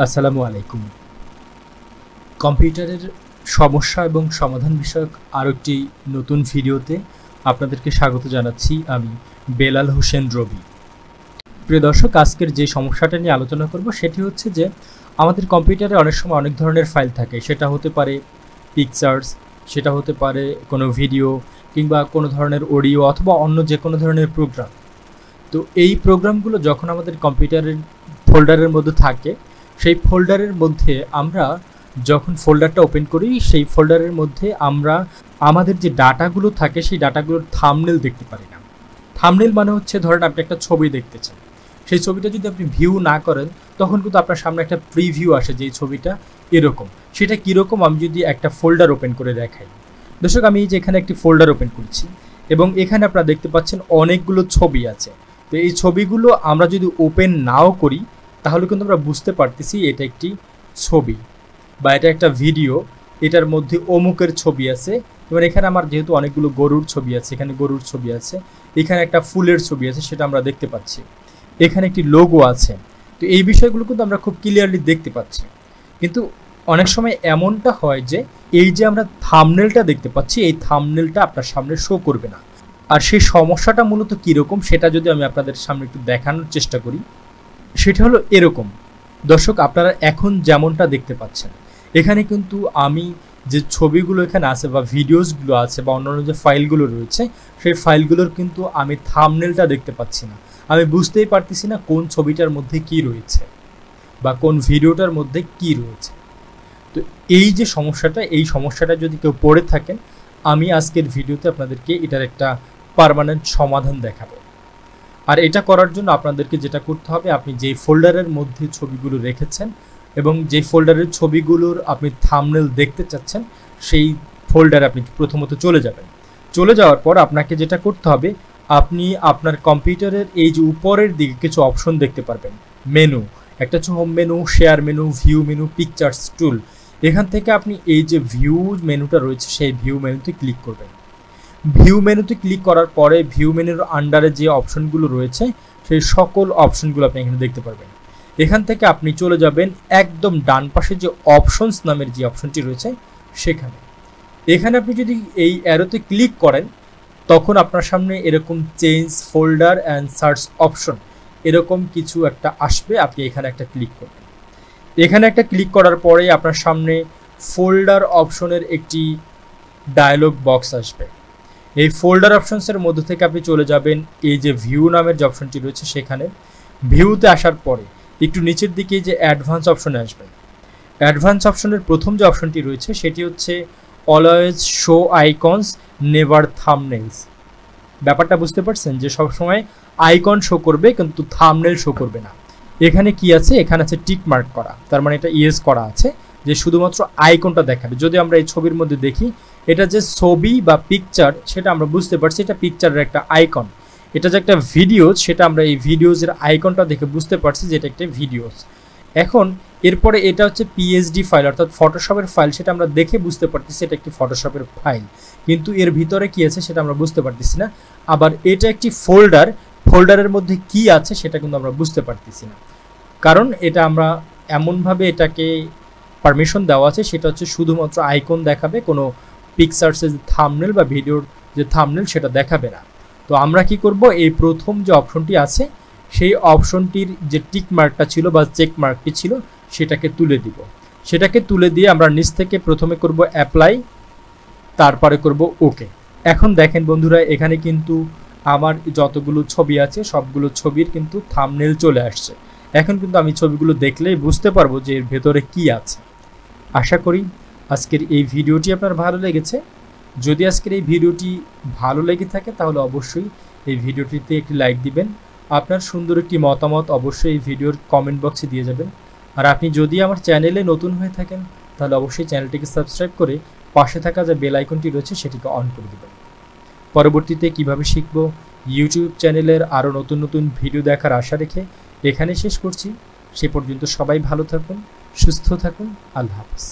আসসালামু আলাইকুম। কম্পিউটারের সমস্যা এবং সমাধান বিষয়ক আরও একটি নতুন ভিডিওতে আপনাদেরকে স্বাগত জানাচ্ছি। আমি বেলাল হোসেন রবি। প্রিয় দর্শক, আজকের যে সমস্যাটা নিয়ে আলোচনা করব সেটি হচ্ছে যে আমাদের কম্পিউটারে অনেক সময় অনেক ধরনের ফাইল থাকে। সেটা হতে পারে পিকচার্স, সেটা হতে পারে কোনো ভিডিও কিংবা কোনো ধরনের অডিও অথবা অন্য যে কোনো ধরনের প্রোগ্রাম। তো এই প্রোগ্রামগুলো যখন আমাদের কম্পিউটারের ফোল্ডারের মধ্যে থাকে, সেই ফোল্ডারের মধ্যে আমরা যখন ফোল্ডারটা ওপেন করি, সেই ফোল্ডারের মধ্যে আমরা আমাদের যে ডাটাগুলো থাকে সেই ডাটাগুলোর থাম্বনেল দেখতে পারি না। থাম্বনেল মানে হচ্ছে, ধরেন আপনি একটা ছবি দেখতেছেন, সেই ছবিটা যদি আপনি ভিউ না করেন তখন কিন্তু আপনার সামনে একটা প্রিভিউ আসে যে এই ছবিটা এরকম। সেটা কীরকম আমি যদি একটা ফোল্ডার ওপেন করে দেখাই। দর্শক, আমি যে এখানে একটি ফোল্ডার ওপেন করছি এবং এখানে আপনারা দেখতে পাচ্ছেন অনেকগুলো ছবি আছে। তো এই ছবিগুলো আমরা যদি ওপেন নাও করি তাহলে কিন্তু আমরা বুঝতে পারতেছি এটা একটি ছবি বা এটা একটা ভিডিও, এটার মধ্যে অমুকের ছবি আছে। এবার এখানে আমার যেহেতু অনেকগুলো গরুর ছবি আছে, এখানে গরুর ছবি আছে, এখানে একটা ফুলের ছবি আছে, সেটা আমরা দেখতে পাচ্ছি, এখানে একটি লোগো আছে। তো এই বিষয়গুলো কিন্তু আমরা খুব ক্লিয়ারলি দেখতে পাচ্ছি। কিন্তু অনেক সময় এমনটা হয় যে এই যে আমরা থাম্বনেলটা দেখতে পাচ্ছি, এই থাম্বনেলটা আপনার সামনে শো করবে না। আর সেই সমস্যাটা মূলত কীরকম সেটা যদি আমি আপনাদের সামনে একটু দেখানোর চেষ্টা করি, সেটা হলো এরকম। দর্শক, আপনারা এখন যেমনটা দেখতে পাচ্ছেন, এখানে কিন্তু আমি যে ছবিগুলো এখানে আছে বা ভিডিওসগুলো আছে বা অন্যান্য যে ফাইলগুলো রয়েছে, সেই ফাইলগুলোর কিন্তু আমি থাম্বনেলটা দেখতে পাচ্ছি না। আমি বুঝতেই পারতেছি না কোন ছবিটার মধ্যে কি রয়েছে বা কোন ভিডিওটার মধ্যে কি রয়েছে। তো এই যে সমস্যাটা, এই সমস্যাটা যদি কেউ পড়ে থাকেন, আমি আজকের ভিডিওতে আপনাদেরকে এটার একটা পার্মানেন্ট সমাধান দেখাবো। আর এটা করার জন্য আপনাদেরকে যেটা করতে হবে, আপনি যেই ফোল্ডারের মধ্যে ছবিগুলো রেখেছেন এবং যে ফোল্ডারের ছবিগুলোর আপনি থাম্বনেল দেখতে চাচ্ছেন, সেই ফোল্ডারে আপনি প্রথমত চলে যাবেন। চলে যাওয়ার পর আপনাকে যেটা করতে হবে, আপনি আপনার কম্পিউটারের এই যে উপরের দিকে কিছু অপশন দেখতে পারবেন, মেনু, একটা হচ্ছে home menu, share menu, view menu, pictures tool. এখান থেকে আপনি এই যে ভিউ মেনুটা রয়েছে সেই ভিউ মেনুতে ক্লিক করবেন। ভিউ মেনুতে ক্লিক করার পরে ভিউ মেনুর আন্ডারে যে অপশনগুলো রয়েছে সেই সকল অপশনগুলো আপনি এখানে দেখতে পারবেন। এখান থেকে আপনি চলে যাবেন একদম ডান পাশে যে অপশনস নামের যে অপশনটি রয়েছে সেখানে। এখানে আপনি যদি এই অ্যারোতে ক্লিক করেন তখন আপনার সামনে এরকম change folder and search option এরকম কিছু একটা আসবে। আপনি এখানে একটা ক্লিক করবেন। এখানে একটা ক্লিক করার পরে আপনার সামনে ফোল্ডার অপশনের একটি ডায়লগ বক্স আসবে। এই ফোল্ডার অপশনসের মধ্যে থেকে আপনি চলে যাবেন এই যে ভিউ নামের যে অপশনটি রয়েছে সেখানে। ভিউতে আসার পরে একটু নিচের দিকে যে অ্যাডভান্স অপশনে আসবেন। অ্যাডভান্স অপশনের প্রথম যে অপশনটি রয়েছে সেটি হচ্ছে অলওয়েজ শো আইকনস নেভার থাম্বনেলস। ব্যাপারটা বুঝতে পারছেন যে সবসময় আইকন শো করবে কিন্তু থাম্বনেল শো করবে না। এখানে কি আছে, এখানে আছে টিক মার্ক করা, তার মানে এটা ইয়েস করা আছে যে শুধুমাত্র আইকনটা দেখাবে। যদি আমরা এই ছবির মধ্যে দেখি, এটা যে ছবি বা পিকচার সেটা আমরা বুঝতে পারছি এটা পিকচারের একটা আইকন। এটা যে একটা ভিডিওস, সেটা আমরা এই ভিডিওসের আইকনটা দেখে বুঝতে পারছি যে এটা একটা ভিডিওস। এখন এরপরে এটা হচ্ছে পিএসডি ফাইল অর্থাৎ ফটোশপের ফাইল, সেটা আমরা দেখে বুঝতে পারতেছি এটা একটি ফটোশপের ফাইল, কিন্তু এর ভিতরে কি আছে সেটা আমরা বুঝতে পারতেছি না। আবার এটা একটি ফোল্ডার, ফোল্ডারের মধ্যে কি আছে সেটা কিন্তু আমরা বুঝতে পারতেছি না, কারণ এটা আমরা এমনভাবে এটাকে পারমিশন দেওয়া আছে, সেটা হচ্ছে শুধুমাত্র আইকন দেখাবে, কোনো পিকচার্সের যে থাম্বনেল বা ভিডিওর যে থাম্বনেল সেটা দেখাবে না। তো আমরা কি করব, এই প্রথম যে অপশনটি আছে সেই অপশনটির যে টিক মার্কটা ছিল বা চেক মার্কটি ছিল সেটাকে তুলে দিব। সেটাকে তুলে দিয়ে আমরা নিচ থেকে প্রথমে করব অ্যাপ্লাই, তারপরে করব ওকে। এখন দেখেন বন্ধুরা, এখানে কিন্তু আমার যতগুলো ছবি আছে সবগুলো ছবির কিন্তু থাম্বনেল চলে আসছে। এখন কিন্তু আমি ছবিগুলো দেখলেই বুঝতে পারবো যে এর ভেতরে কি আছে। আশা করি আজকের এই ভিডিওটি আপনার ভালো লেগেছে। যদি আজকের এই ভিডিওটি ভালো লেগে থাকে তাহলে অবশ্যই এই ভিডিওটিতে একটি লাইক দিবেন। আপনার সুন্দর একটি মতামত অবশ্যই এই ভিডিওর কমেন্ট বক্সে দিয়ে যাবেন। আর আপনি যদি আমার চ্যানেলে নতুন হয়ে থাকেন তাহলে অবশ্যই চ্যানেলটিকে সাবস্ক্রাইব করে পাশে থাকা যে বেল আইকনটি রয়েছে সেটিকে অন করে দেবেন। পরবর্তীতে কিভাবে শিখবো ইউটিউব চ্যানেলের আরও নতুন নতুন ভিডিও দেখার আশা রেখে এখানে শেষ করছি। সে পর্যন্ত সবাই ভালো থাকুন, সুস্থ থাকুন। আল্লাহ হাফেজ।